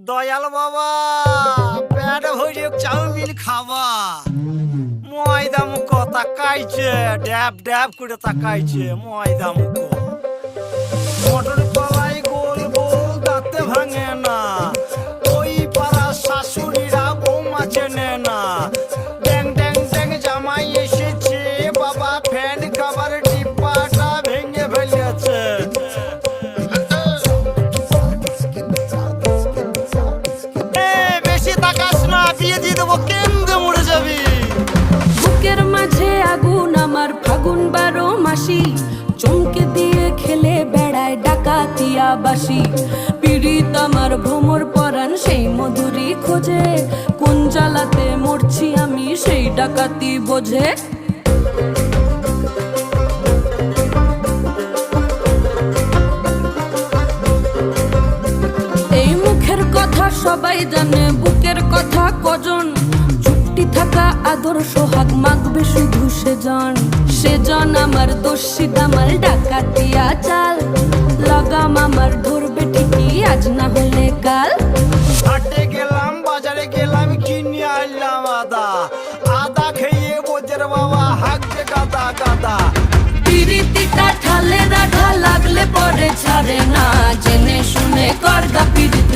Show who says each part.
Speaker 1: দয়াল বাবা পেট ভরে চাউমিন খাবা ময়দা মুখ তাকাইছে ড্যাব ড্যাব করে তাকাইছে ময়দা মুখ মটর কলাই গোল গোল দাঁতে ভাঙে না ওই পাড়া শাশুড়িরা বৌমা চেনে না ড্যাং ড্যাং ড্যাং জামাই এসেছে বাবা ফ্যান খাবার ডিব্বাটা ভেঙে ফেলেছে বেশি তাকাস না বিয়ে দিয়ে দেবো কেন্দ্রে মরে যাবি
Speaker 2: বুকের মাঝে আগুন আমার ফাগুন 12 মাসি চমকে দিয়ে খেলে বেড়ায় ডাকাতিয়া বাসি পীড়িত আমার ভ্রমর পরাণ সেই মধুরী খোঁজে কোন জ্বালাতে মরছি আমি সেই ডাকাতি বোঝে এই মুখের কথা সবাই জানে বুকের কথা কজন চুপটি থাকা আদর সোহাগ মাগবে শুধু সেজন আমার দোষী দামাল ডাকাতিয়া চাল লাগাম আমার ধরবে ঠিকই আজ না হলে কাল
Speaker 1: হাটে গেলাম বাজারে গেলাম কিনে আনলাম আদা আদা খেয়ে বোঝের বাবা হাঁকছে গাদা গাদা
Speaker 2: পিরিতিটা ঠালে রাধা লাগলে পরে ছাড়ে না জেনে শুনে করগা পিরিত